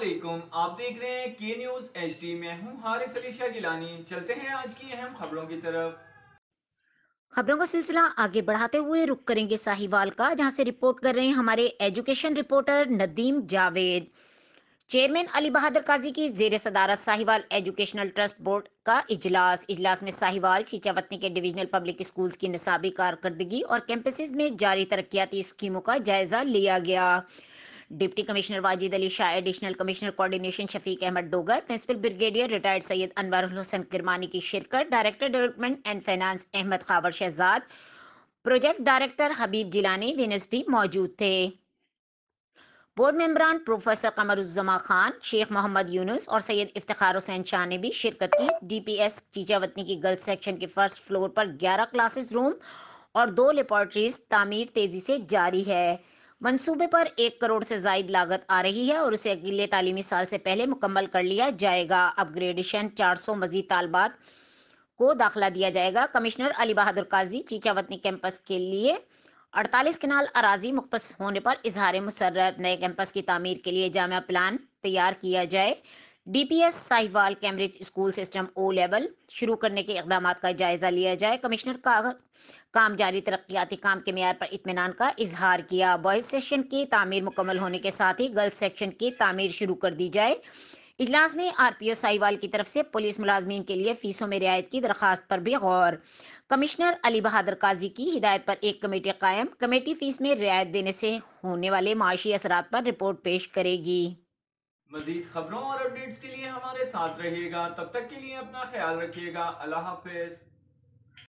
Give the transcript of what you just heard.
علیکم، آپ دیکھ رہے ہیں کے نیوز ایچ ڈی۔ میں ہوں حارث علی شاہ گیلانی۔ چلتے ہیں آج کی اہم خبروں کی طرف۔ خبروں کا سلسلہ آگے بڑھاتے ہوئے رک کریں گے ساہیوال کا، جہاں سے رپورٹ کر رہے ہیں ہمارے education reporter Nadeem Javed. Chairman Ali Bahadur Qazi کی زیر صدارت ساہیوال ایجوکیشنل ٹرسٹ بورڈ کا اجلاس میں ساہیوال چیچا وطنی کے ڈویژنل پبلک اسکولز کی نصابی کارکردگی اور کیمپسز میں جاری ترقیاتی اسکیموں کا جائزہ لیا گیا۔ Deputy commissioner Wajid Ali Shah, additional commissioner coordination Shafiq Ahmed Dogar, principal brigadier retired Syed Anwar ul-Hasan Kirmani کی شرکت، director development and finance Ahmed Khawar Shahzad, project director Habib Jilani Wains بھی موجود تھے۔ بورڈ ممبران پروفیسر قمر الزما خان، شیخ محمد یونس اور سید افتخار حسین شاہ نے بھی شرکت کی۔ ڈی پی ایس چیچا وطنی کی گرلز سیکشن کے فرسٹ فلور پر 11 کلاسز روم اور 2 لیبارٹریز تعمیر تیزی سے جاری ہے۔ منصوبے پر 1 کروڑ سے زائد لاگت آ رہی ہے اور اسے اگلے تعلیمی سال سے پہلے مکمل کر لیا جائے گا۔ اپ گریڈیشن 400 مزید طالبات کو داخلہ دیا جائے گا۔ کمشنر علی بہادر قاضی چیچا وطنی کیمپس کے لیے 48 کنال اراضی مختص ہونے پر اظہار مسرت۔ نئے کیمپس کی تعمیر کے لیے جامع پلان تیار کیا جائے۔ D P S Sahiwal Cambridge school system O level شروع کرنے کے اقدامات کا جائزہ لیا جائے۔ کمشنر کا کام جاری ترقیاتی کام کے معیار پر اطمینان کا اظہار کیا۔ بوائز سیکشن کی تعمیر مکمل ہونے کے ساتھ ہی گرلز سیکشن کی تعمیر شروع کر دی جائے۔ اجلاس میں آر پی او ساہیوال کی طرف سے پولیس ملازمین کے لیے فیسوں میں رعایت کی درخواست پر بھی غور۔ کمشنر علی بہادر قاضی کی ہدایت پر ایک کمیٹی قائم، کمیٹی فیس میں رعایت دینے سے ہونے والے معاشی اثرات پر رپورٹ پیش کرے گی۔ مزید خبروں اور اپڈیٹس کے لیے ہمارے ساتھ رہیے گا، تب تک کے لیے اپنا خیال رکھیے گا۔ اللہ حافظ۔